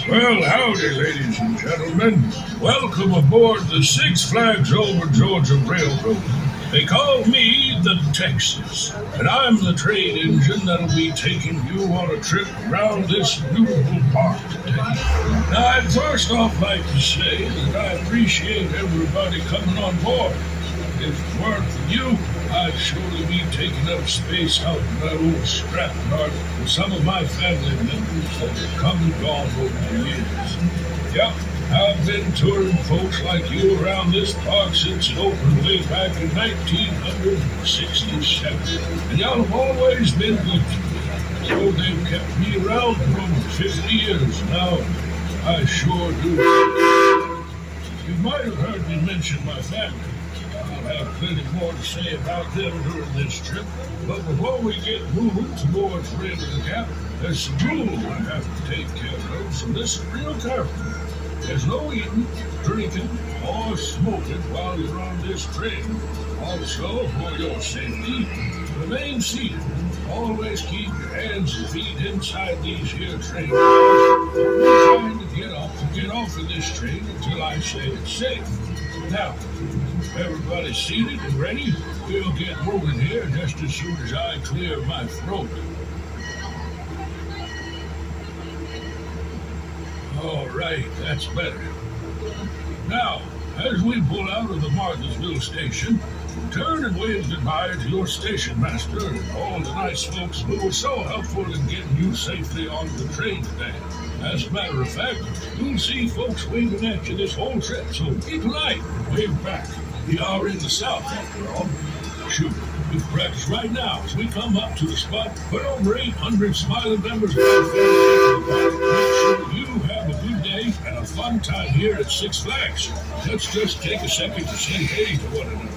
Well, howdy, ladies and gentlemen. Welcome aboard the Six Flags Over Georgia Railroad. They call me the Texas, and I'm the train engine that'll be taking you on a trip around this beautiful park today. Now, I'd first off like to say that I appreciate everybody coming on board. If it weren't for you, I'd surely be taking up space out in that old scrapyard with some of my family members that have come and gone over the years. Yep, I've been touring folks like you around this park since it opened way back in 1967. And y'all have always been good to me. So they've kept me around for over 50 years now. I sure do. You might have heard me mention my family. I'll have plenty more to say about them during this trip, but before we get moving towards Raven Gap, there's some rules I have to take care of, so listen real carefully. There's no eating, drinking, or smoking while you're on this train. Also, for your safety, remain seated. Always keep your hands and feet inside these here train cars. Don't be trying to get off of this train until I say it's safe. Now, everybody's seated and ready. We'll get moving here just as soon as I clear my throat. All right, that's better. Now, as we pull out of the Martinsville station, turn and wave goodbye to your station master and all the nice folks who were so helpful in getting you safely on the train today. As a matter of fact, you'll see folks waving at you this whole trip, so be polite and wave back. We are in the South, after all. Shoot, we practice right now as we come up to the spot where over 800 smiling members of our family. Make sure you have a good day and a fun time here at Six Flags. Let's just take a second to say hey to one another.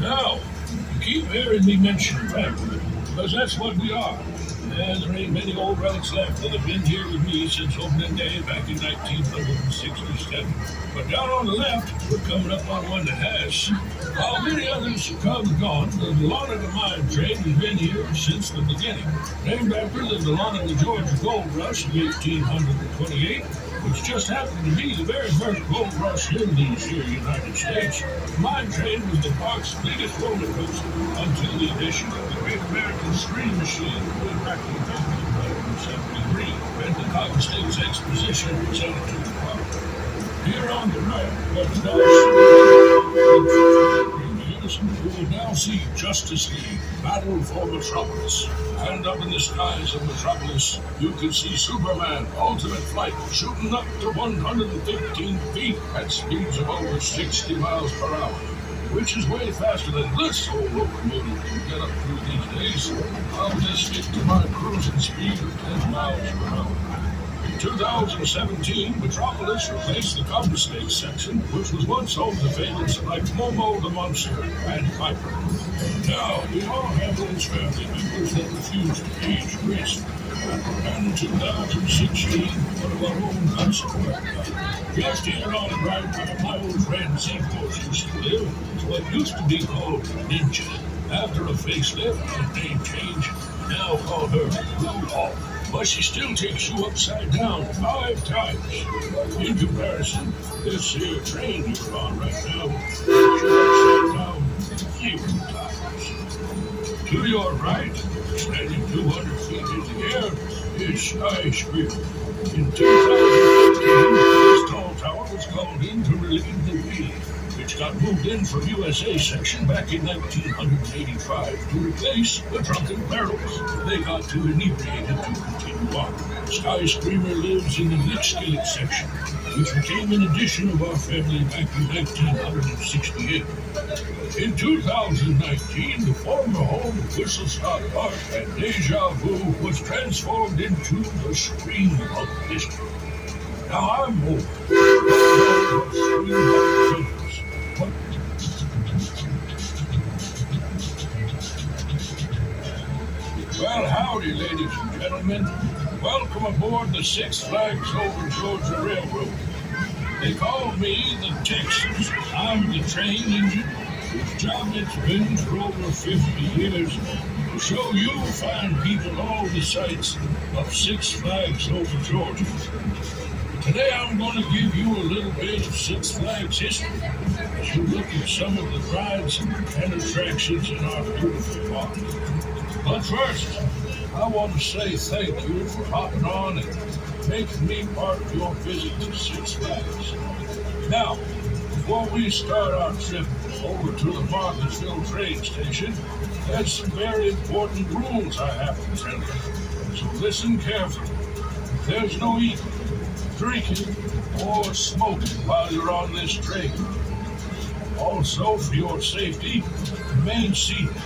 Now, you keep hearing me mention family, because that's what we are. And there ain't many old relics left that have been here with me since opening day back in 1967. But down on the left, we're coming up on one that has. While many others have come and gone, the Dahlonega Mine Train has been here since the beginning. Named after the Dahlonega, Georgia Gold Rush of 1828, which just happened to be the very first gold rush in these here United States. The mine train was the park's biggest roller coaster until the addition of the Great American Steam Machine way back in 1973, when the Cotton States Exposition was added to the park. Here on the right, what's now you will now see Justice League Battle for Metropolis. And up in the skies of Metropolis, you can see Superman Ultimate Flight shooting up to 115 feet at speeds of over 60 miles per hour, which is way faster than this old locomotive can get up to these days. I'll just stick to my cruising speed of 10 miles per hour. In 2017, Metropolis replaced the Confiscate section, which was once home to favorites like Momo the Monster and Piper. Now, we all have those family members that refuse to age gracefully. And in 2016, one of our own consequent, just here on the right where my old friend Seaforth used to live, is what used to be called Ninja. After a facelift and name change, now call her Blue Hawk. But she still takes you upside down 5 times. In comparison, this here train you're on right now takes you upside down 0 times. To your right, standing 200 feet in the air, is Skyscraper. In 2015, this tall tower was called in to relieve the wheel, which got moved in from USA section back in 1985 to replace the drunken barrels. They got too inebriated to continue on. Skyscreamer lives in the Lickskillet section, which became an addition of our family back in 1968. In 2019, the former home of Whistle Stop Park and Deja Vu was transformed into the Scream Punk District. Now I'm old. Well, howdy, ladies and gentlemen. Welcome aboard the Six Flags Over Georgia Railroad. They call me the Texas. I'm the train engine, whose job it's been for over 50 years. show you fine people all the sights of Six Flags over Georgia. Today I'm going to give you a little bit of Six Flags history as you look at some of the rides and attractions in our beautiful park. But first, I want to say thank you for hopping on and making me part of your visit to Six Flags. Now, before we start our trip over to the Martinsville train station, there's some very important rules I have to tell you. So listen carefully. There's no eating, drinking, or smoking while you're on this train. Also, for your safety, remain seated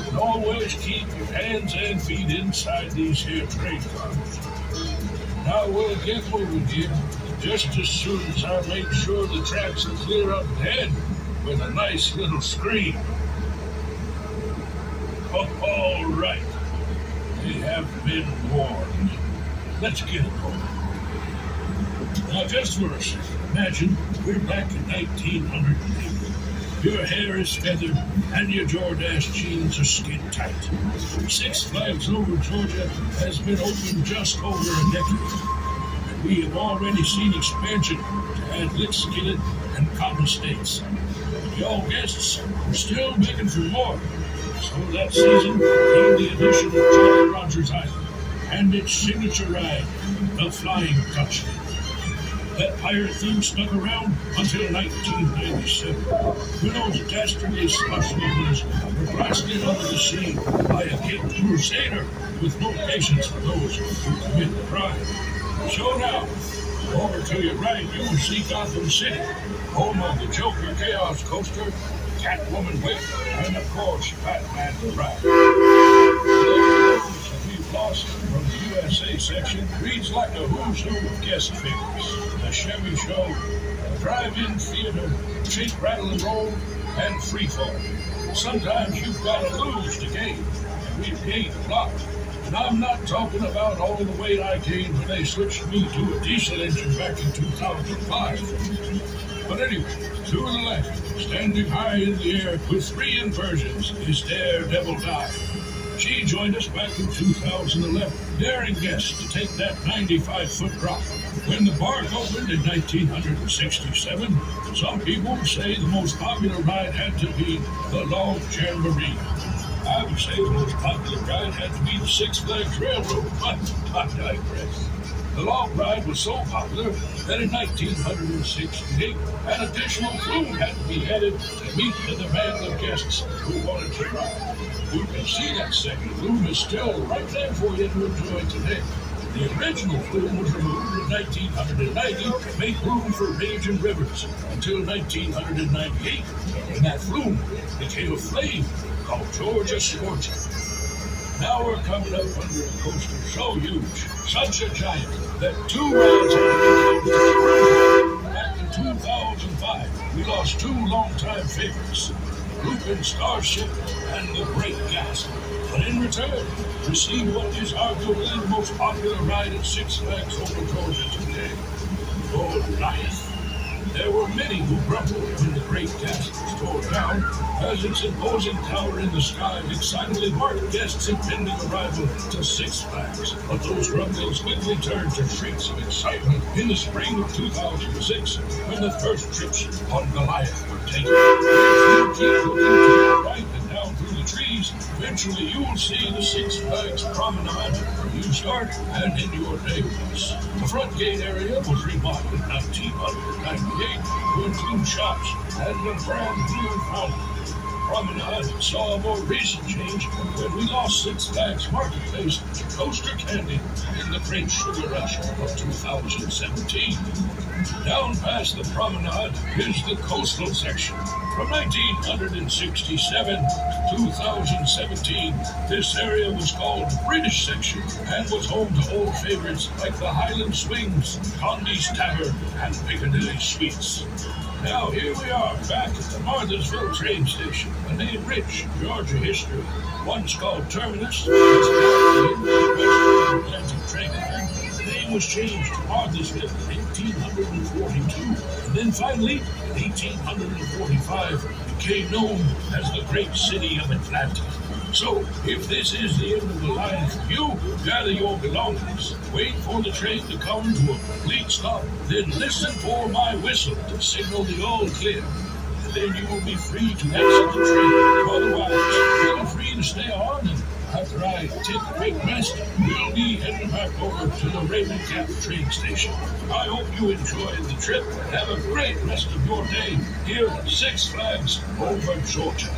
and always keep your hands and feet inside these here train cars. Now we'll get moving here just as soon as I make sure the tracks are clear up ahead with a nice little screen. All right, they have been warned. Let's get it going. Now just for a second, imagine we're back in 1980. Your hair is feathered and your Jordache jeans are skin tight. Six Flags Over Georgia has been open just over a decade. And we have already seen expansion to add Lickskillet and Cotton States. Y'all guests are still begging for more. So that season came the addition of Jolly Rogers Island and its signature ride, the Flying Dutchman. That pirate theme stuck around until 1997, when those dastardly slush movers were blasted under the sea by a caped crusader with no patience for those who commit the crime. So now, over to your right, you will see Gotham City, home of the Joker Chaos Coaster, Catwoman Whip, and of course, Batman the Ride. We've lost from the USA section reads like a who's who of guest figures. The Chevy Show, the Drive-In Theater, Shake, Rattle, and Roll, and Freefall. Sometimes you've got to lose to gain, and we've gained a lot. And I'm not talking about all the weight I gained when they switched me to a diesel engine back in 2005. But anyway, to the left, standing high in the air with 3 inversions, is Daredevil Dive. She joined us back in 2011, daring guests to take that 95-foot drop. When the park opened in 1967, some people say the most popular ride had to be the Log Jamboree. I would say the most popular ride had to be the Six Flags Railroad, but I digress. The log ride was so popular that in 1968, an additional flume had to be added to meet the demand of guests who wanted to ride. You can see that second flume is still right there for you to enjoy today. The original flume was removed in 1990 to make room for Rage and Rivers until 1998, when that flume became a flame called Georgia Scorching. Now we're coming up under a coaster so huge, such a giant, that 2 rides had to be closed. Back in 2005, we lost 2 longtime favorites, Lupin Starship and the Great Gasp. But in return, received what is arguably the most popular ride at Six Flags Over Georgia today, Goliath. There were many who grumbled when the Great Gasp was torn down, as its imposing tower in the sky excitedly marked guests' impending arrival to Six Flags. But those grumblings quickly turned to shrieks of excitement in the spring of 2006, when the first trips on Goliath were taken. If you keep looking to the right and down through the trees, eventually you will see the Six Flags Promenade where you start and end your day with us. The front gate area was remodeled in 1998 to include shops and a brand new fountain. Promenade saw a more recent change when we lost Six Flags Marketplace to Coaster Candy in the Great Sugar Rush of 2017. Down past the Promenade is the coastal section. From 1967 to 2017, this area was called the British section and was home to old favorites like the Highland Swings, Condy's Tavern, and Piccadilly Suites. Now here we are back at the Martinsville train station, a name rich in Georgia history. Once called Terminus, the Atlantic train line. The name was changed to Martinsville in 1842, and then finally, in 1845, became known as the Great City of Atlanta. So, if this is the end of the line for you, gather your belongings. Wait for the train to come to a complete stop. Then listen for my whistle to signal the all clear. Then you will be free to exit the train. Otherwise, feel free to stay on, and after I take a quick rest, we'll be heading back over to the Raven Cap train station. I hope you enjoyed the trip. Have a great rest of your day here at Six Flags over Georgia.